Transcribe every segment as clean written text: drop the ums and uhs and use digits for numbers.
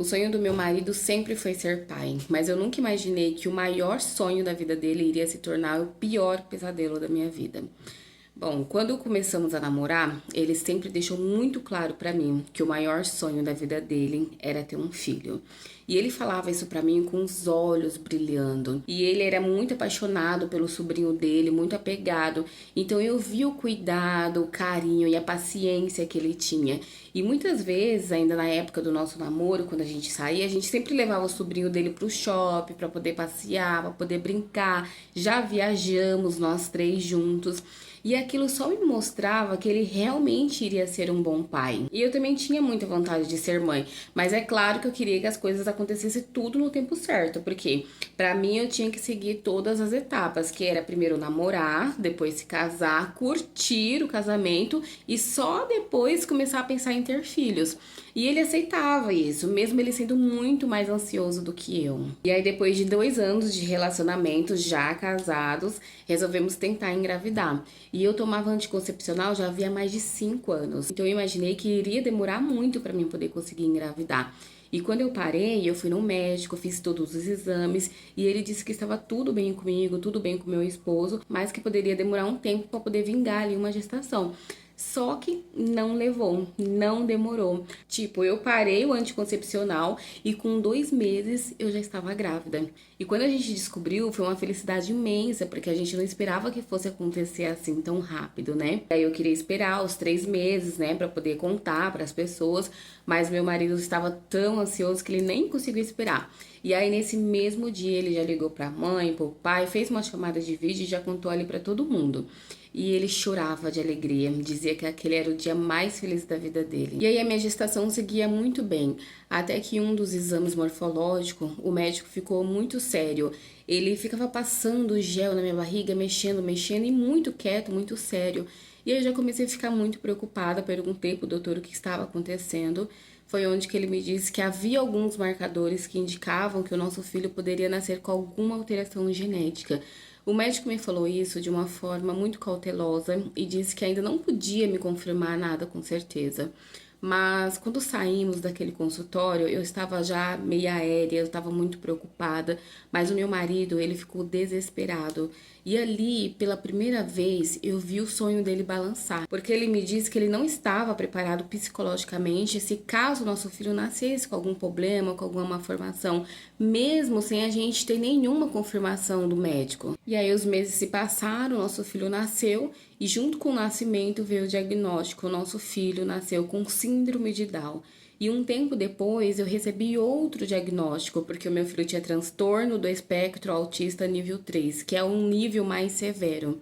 O sonho do meu marido sempre foi ser pai, mas eu nunca imaginei que o maior sonho da vida dele iria se tornar o pior pesadelo da minha vida. Bom, quando começamos a namorar, ele sempre deixou muito claro pra mim que o maior sonho da vida dele era ter um filho. E ele falava isso pra mim com os olhos brilhando. E ele era muito apaixonado pelo sobrinho dele, muito apegado. Então eu vi o cuidado, o carinho e a paciência que ele tinha. E muitas vezes, ainda na época do nosso namoro, quando a gente saía, a gente sempre levava o sobrinho dele pro shopping pra poder passear, pra poder brincar. Já viajamos nós três juntos. E aquilo só me mostrava que ele realmente iria ser um bom pai. E eu também tinha muita vontade de ser mãe, mas é claro que eu queria que as coisas acontecessem tudo no tempo certo, porque pra mim eu tinha que seguir todas as etapas, que era primeiro namorar, depois se casar, curtir o casamento e só depois começar a pensar em ter filhos. E ele aceitava isso, mesmo ele sendo muito mais ansioso do que eu. E aí, depois de 2 anos de relacionamento, já casados, resolvemos tentar engravidar. E eu tomava anticoncepcional já havia mais de 5 anos. Então eu imaginei que iria demorar muito para mim poder conseguir engravidar. E quando eu parei, eu fui no médico, fiz todos os exames e ele disse que estava tudo bem comigo, tudo bem com meu esposo, mas que poderia demorar um tempo para poder vingar ali uma gestação. Só que não levou, não demorou. Tipo, eu parei o anticoncepcional e com 2 meses eu já estava grávida. E quando a gente descobriu, foi uma felicidade imensa, porque a gente não esperava que fosse acontecer assim tão rápido, né? Aí eu queria esperar os 3 meses, né, pra poder contar para as pessoas, mas meu marido estava tão ansioso que ele nem conseguiu esperar. E aí, nesse mesmo dia, ele já ligou pra mãe, pro pai, fez uma chamada de vídeo e já contou ali pra todo mundo. E ele chorava de alegria, dizia que aquele era o dia mais feliz da vida dele. E aí a minha gestação seguia muito bem, até que um dos exames morfológicos, o médico ficou muito sério. Ele ficava passando gel na minha barriga, mexendo, mexendo e muito quieto, muito sério. E aí eu já comecei a ficar muito preocupada, perguntei pro doutor o que estava acontecendo. Foi onde que ele me disse que havia alguns marcadores que indicavam que o nosso filho poderia nascer com alguma alteração genética. O médico me falou isso de uma forma muito cautelosa e disse que ainda não podia me confirmar nada com certeza. Mas quando saímos daquele consultório, eu estava já meio aérea, eu estava muito preocupada, mas o meu marido, ele ficou desesperado. E ali, pela primeira vez, eu vi o sonho dele balançar, porque ele me disse que ele não estava preparado psicologicamente se caso nosso filho nascesse com algum problema, com alguma malformação, mesmo sem a gente ter nenhuma confirmação do médico. E aí os meses se passaram, nosso filho nasceu e junto com o nascimento veio o diagnóstico, o nosso filho nasceu com síndrome de Down. E um tempo depois eu recebi outro diagnóstico, porque o meu filho tinha transtorno do espectro autista nível 3, que é um nível mais severo.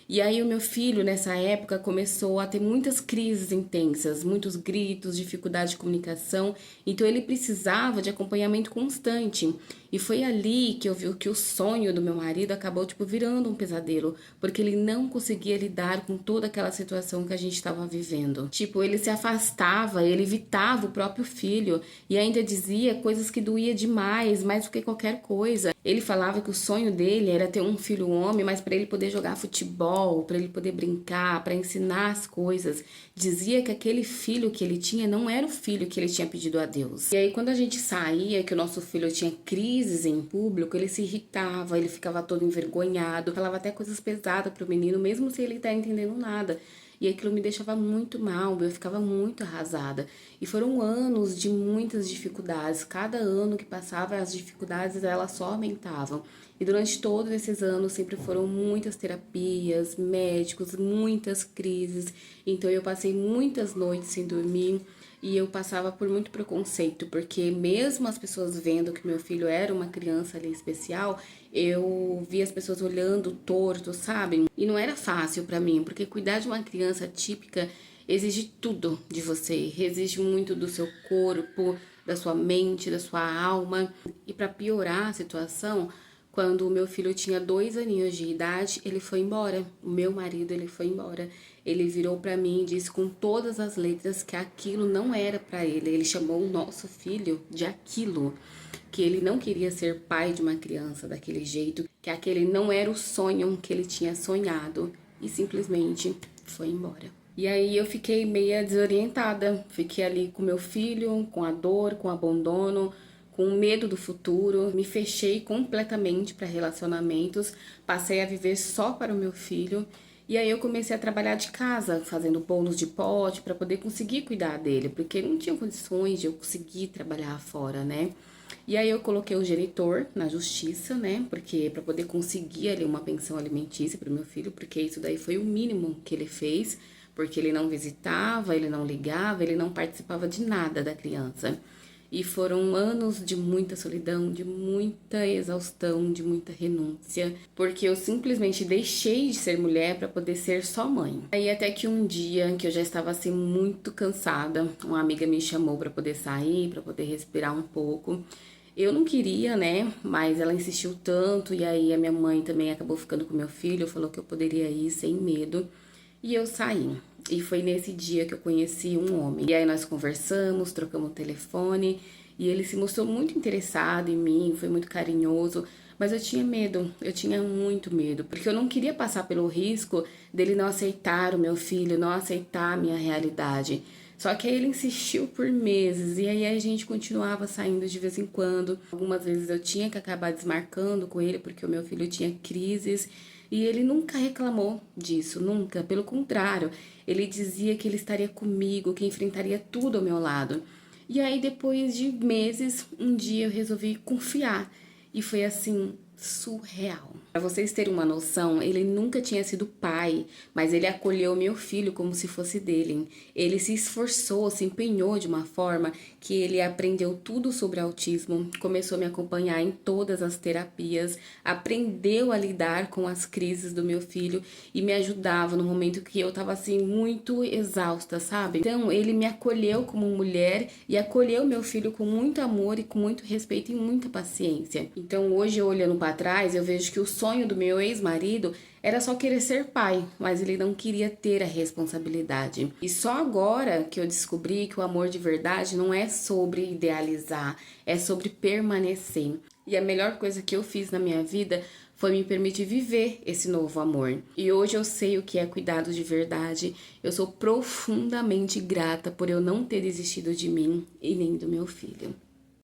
E aí o meu filho, nessa época, começou a ter muitas crises intensas, muitos gritos, dificuldade de comunicação. Então ele precisava de acompanhamento constante. E foi ali que eu vi que o sonho do meu marido acabou, tipo, virando um pesadelo. Porque ele não conseguia lidar com toda aquela situação que a gente estava vivendo. Tipo, ele se afastava, ele evitava o próprio filho. E ainda dizia coisas que doía demais, mais do que qualquer coisa. Ele falava que o sonho dele era ter um filho homem, mas para ele poder jogar futebol, para ele poder brincar, para ensinar as coisas. Dizia que aquele filho que ele tinha não era o filho que ele tinha pedido a Deus. E aí quando a gente saía, que o nosso filho tinha crises em público, ele se irritava, ele ficava todo envergonhado, falava até coisas pesadas pro menino, mesmo sem ele estar entendendo nada. E aquilo me deixava muito mal, eu ficava muito arrasada. E foram anos de muitas dificuldades. Cada ano que passava, as dificuldades elas só aumentavam. E durante todos esses anos sempre foram muitas terapias, médicos, muitas crises. Então eu passei muitas noites sem dormir. E eu passava por muito preconceito, porque mesmo as pessoas vendo que meu filho era uma criança ali especial, eu via as pessoas olhando torto, sabe? E não era fácil pra mim, porque cuidar de uma criança típica exige tudo de você, exige muito do seu corpo, da sua mente, da sua alma. E pra piorar a situação, quando o meu filho tinha 2 aninhos de idade, ele foi embora. O meu marido, ele foi embora. Ele virou pra mim e disse com todas as letras que aquilo não era pra ele. Ele chamou o nosso filho de aquilo, que ele não queria ser pai de uma criança daquele jeito, que aquele não era o sonho que ele tinha sonhado e simplesmente foi embora. E aí eu fiquei meia desorientada, fiquei ali com meu filho, com a dor, com o abandono, com medo do futuro, me fechei completamente para relacionamentos, passei a viver só para o meu filho. E aí eu comecei a trabalhar de casa, fazendo bolos de pote para poder conseguir cuidar dele, porque não tinha condições de eu conseguir trabalhar fora, né? E aí eu coloquei o genitor na justiça, né? Porque para poder conseguir ali uma pensão alimentícia para o meu filho, porque isso daí foi o mínimo que ele fez, porque ele não visitava, ele não ligava, ele não participava de nada da criança. E foram anos de muita solidão, de muita exaustão, de muita renúncia, porque eu simplesmente deixei de ser mulher para poder ser só mãe. Aí até que um dia que eu já estava assim muito cansada, uma amiga me chamou para poder sair, para poder respirar um pouco. Eu não queria, né? Mas ela insistiu tanto e aí a minha mãe também acabou ficando com meu filho, falou que eu poderia ir sem medo. E eu saí. E foi nesse dia que eu conheci um homem. E aí nós conversamos, trocamos o telefone. E ele se mostrou muito interessado em mim, foi muito carinhoso. Mas eu tinha medo, eu tinha muito medo. Porque eu não queria passar pelo risco dele não aceitar o meu filho, não aceitar a minha realidade. Só que aí ele insistiu por meses e aí a gente continuava saindo de vez em quando. Algumas vezes eu tinha que acabar desmarcando com ele porque o meu filho tinha crises e ele nunca reclamou disso, nunca. Pelo contrário, ele dizia que ele estaria comigo, que enfrentaria tudo ao meu lado. E aí depois de meses, um dia eu resolvi confiar e foi assim surreal. Para vocês terem uma noção, ele nunca tinha sido pai, mas ele acolheu meu filho como se fosse dele. Ele se esforçou, se empenhou de uma forma que ele aprendeu tudo sobre autismo, começou a me acompanhar em todas as terapias, aprendeu a lidar com as crises do meu filho e me ajudava no momento que eu tava assim muito exausta, sabe? Então, ele me acolheu como mulher e acolheu meu filho com muito amor e com muito respeito e muita paciência. Então, hoje olhando para trás, eu vejo que o sonho do meu ex-marido era só querer ser pai, mas ele não queria ter a responsabilidade. E só agora que eu descobri que o amor de verdade não é sobre idealizar, é sobre permanecer. E a melhor coisa que eu fiz na minha vida foi me permitir viver esse novo amor. E hoje eu sei o que é cuidado de verdade. Eu sou profundamente grata por eu não ter desistido de mim e nem do meu filho.